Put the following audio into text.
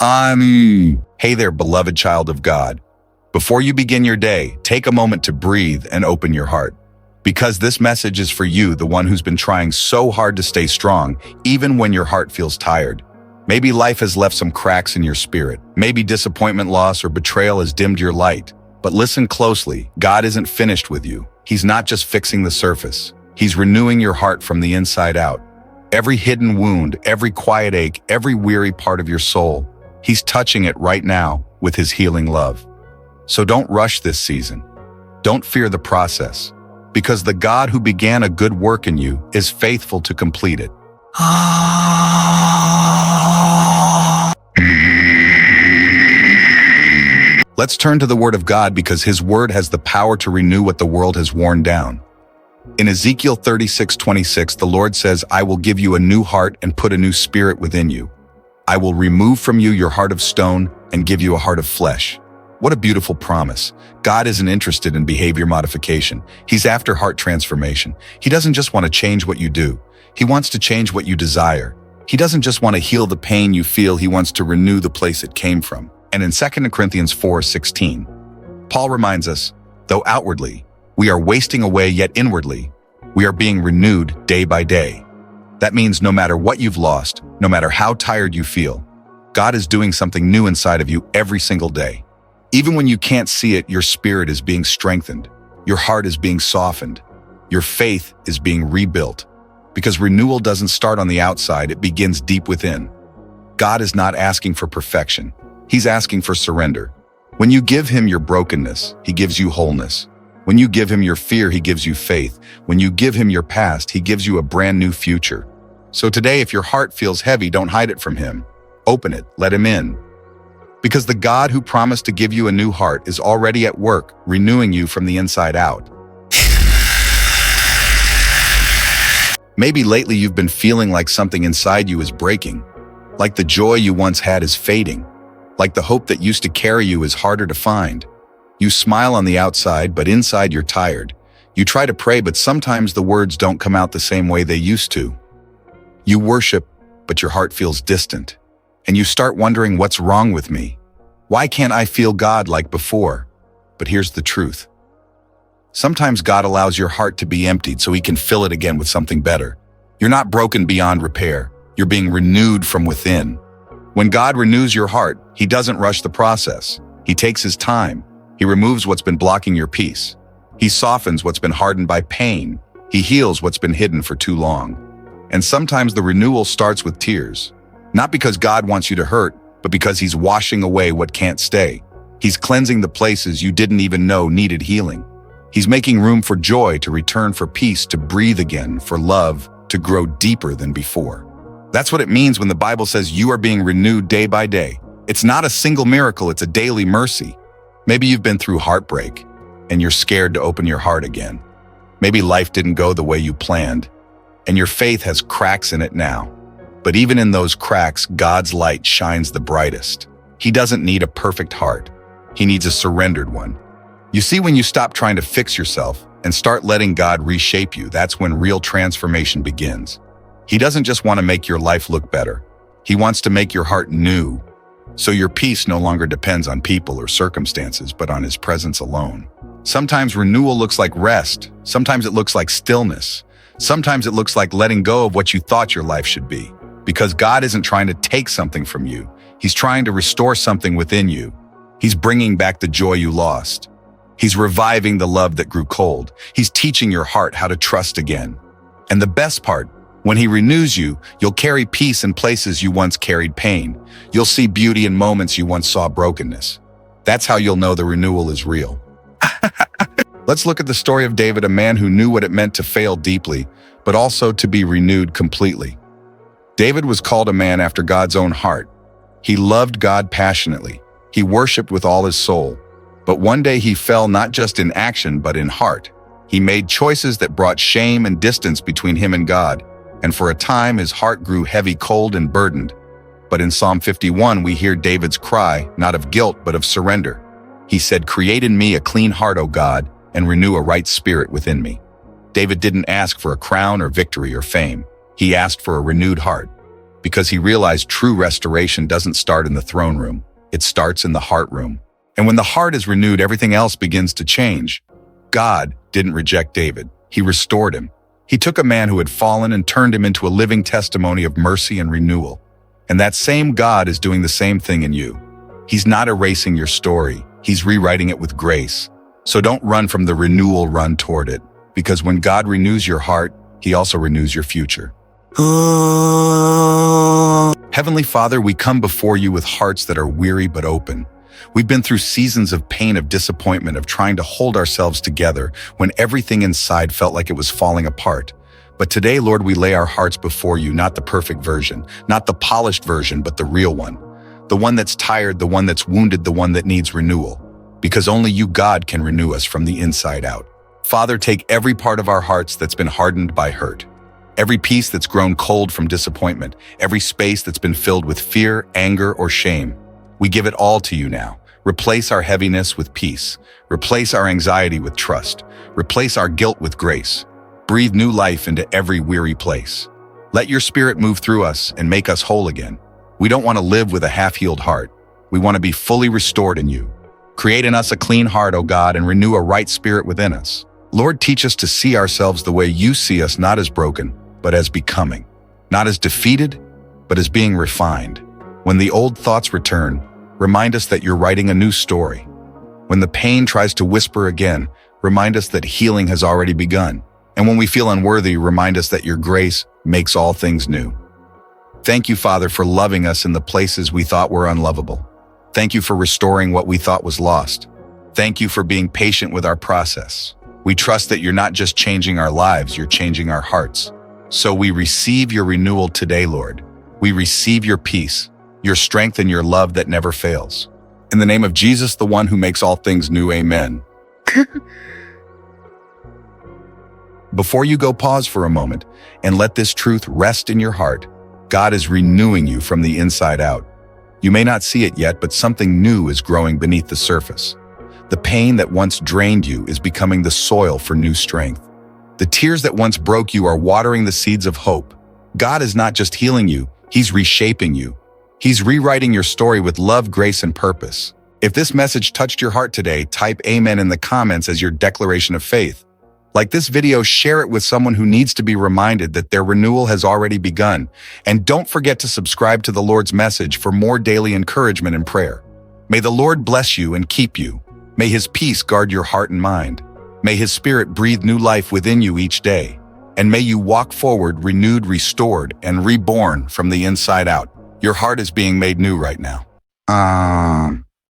Hey there, beloved child of God. Before you begin your day, take a moment to breathe and open your heart. Because this message is for you, the one who's been trying so hard to stay strong, even when your heart feels tired. Maybe life has left some cracks in your spirit. Maybe disappointment, loss, or betrayal has dimmed your light. But listen closely, God isn't finished with you. He's not just fixing the surface. He's renewing your heart from the inside out. Every hidden wound, every quiet ache, every weary part of your soul, He's touching it right now with His healing love. So don't rush this season. Don't fear the process, because the God who began a good work in you is faithful to complete it. Let's turn to the Word of God, because His Word has the power to renew what the world has worn down. In Ezekiel 36:26, the Lord says, "I will give you a new heart and put a new spirit within you. I will remove from you your heart of stone and give you a heart of flesh." What a beautiful promise. God isn't interested in behavior modification. He's after heart transformation. He doesn't just want to change what you do. He wants to change what you desire. He doesn't just want to heal the pain you feel. He wants to renew the place it came from. And in 2 Corinthians 4:16, Paul reminds us, though outwardly we are wasting away, yet inwardly we are being renewed day by day. That means no matter what you've lost, no matter how tired you feel, God is doing something new inside of you every single day. Even when you can't see it, your spirit is being strengthened. Your heart is being softened. Your faith is being rebuilt. Because renewal doesn't start on the outside, it begins deep within. God is not asking for perfection. He's asking for surrender. When you give Him your brokenness, He gives you wholeness. When you give Him your fear, He gives you faith. When you give Him your past, He gives you a brand new future. So today, if your heart feels heavy, don't hide it from Him. Open it, let Him in. Because the God who promised to give you a new heart is already at work, renewing you from the inside out. Maybe lately you've been feeling like something inside you is breaking, like the joy you once had is fading, like the hope that used to carry you is harder to find. You smile on the outside, but inside you're tired. You try to pray, but sometimes the words don't come out the same way they used to. You worship, but your heart feels distant. And you start wondering, what's wrong with me? Why can't I feel God like before? But here's the truth. Sometimes God allows your heart to be emptied so He can fill it again with something better. You're not broken beyond repair. You're being renewed from within. When God renews your heart, He doesn't rush the process. He takes His time. He removes what's been blocking your peace. He softens what's been hardened by pain. He heals what's been hidden for too long. And sometimes the renewal starts with tears. Not because God wants you to hurt, but because He's washing away what can't stay. He's cleansing the places you didn't even know needed healing. He's making room for joy to return, for peace to breathe again, for love to grow deeper than before. That's what it means when the Bible says you are being renewed day by day. It's not a single miracle, it's a daily mercy. Maybe you've been through heartbreak and you're scared to open your heart again. Maybe life didn't go the way you planned and your faith has cracks in it now. But even in those cracks, God's light shines the brightest. He doesn't need a perfect heart. He needs a surrendered one. You see, when you stop trying to fix yourself and start letting God reshape you, that's when real transformation begins. He doesn't just want to make your life look better. He wants to make your heart new, so your peace no longer depends on people or circumstances, but on His presence alone. Sometimes renewal looks like rest. Sometimes it looks like stillness. Sometimes it looks like letting go of what you thought your life should be. Because God isn't trying to take something from you. He's trying to restore something within you. He's bringing back the joy you lost. He's reviving the love that grew cold. He's teaching your heart how to trust again. And the best part, when He renews you, you'll carry peace in places you once carried pain. You'll see beauty in moments you once saw brokenness. That's how you'll know the renewal is real. Let's look at the story of David, a man who knew what it meant to fail deeply, but also to be renewed completely. David was called a man after God's own heart. He loved God passionately. He worshiped with all his soul. But one day he fell, not just in action, but in heart. He made choices that brought shame and distance between him and God. And for a time, his heart grew heavy, cold, and burdened. But in Psalm 51, we hear David's cry, not of guilt, but of surrender. He said, "Create in me a clean heart, O God, and renew a right spirit within me." David didn't ask for a crown or victory or fame. He asked for a renewed heart. because he realized true restoration doesn't start in the throne room. It starts in the heart room. And when the heart is renewed, everything else begins to change. God didn't reject David. He restored him. He took a man who had fallen and turned him into a living testimony of mercy and renewal. And that same God is doing the same thing in you. He's not erasing your story. He's rewriting it with grace. So don't run from the renewal, run toward it. Because when God renews your heart, he also renews your future. Heavenly Father, we come before you with hearts that are weary but open. We've been through seasons of pain, of disappointment, of trying to hold ourselves together when everything inside felt like it was falling apart. But today, Lord, we lay our hearts before you, not the perfect version, not the polished version, but the real one. The one that's tired, the one that's wounded, the one that needs renewal. Because only you, God, can renew us from the inside out. Father, take every part of our hearts that's been hardened by hurt. Every piece that's grown cold from disappointment. Every space that's been filled with fear, anger, or shame. We give it all to you now. Replace our heaviness with peace. Replace our anxiety with trust. Replace our guilt with grace. Breathe new life into every weary place. Let your spirit move through us and make us whole again. We don't want to live with a half-healed heart. We want to be fully restored in you. Create in us a clean heart, O God, and renew a right spirit within us. Lord, teach us to see ourselves the way you see us, not as broken, but as becoming. Not as defeated, but as being refined. When the old thoughts return, remind us that you're writing a new story. When the pain tries to whisper again, remind us that healing has already begun. And when we feel unworthy, remind us that your grace makes all things new. Thank you, Father, for loving us in the places we thought were unlovable. Thank you for restoring what we thought was lost. Thank you for being patient with our process. We trust that you're not just changing our lives, you're changing our hearts. So we receive your renewal today, Lord. We receive your peace, your strength, and your love that never fails. In the name of Jesus, the one who makes all things new, amen. Before you go, pause for a moment and let this truth rest in your heart. God is renewing you from the inside out. You may not see it yet, but something new is growing beneath the surface. The pain that once drained you is becoming the soil for new strength. The tears that once broke you are watering the seeds of hope. God is not just healing you, he's reshaping you. He's rewriting your story with love, grace, and purpose. If this message touched your heart today, type amen in the comments as your declaration of faith. Like this video, share it with someone who needs to be reminded that their renewal has already begun. And don't forget to subscribe to the Lord's message for more daily encouragement and prayer. May the Lord bless you and keep you. May his peace guard your heart and mind. May his spirit breathe new life within you each day. And may you walk forward renewed, restored, and reborn from the inside out. Your heart is being made new right now.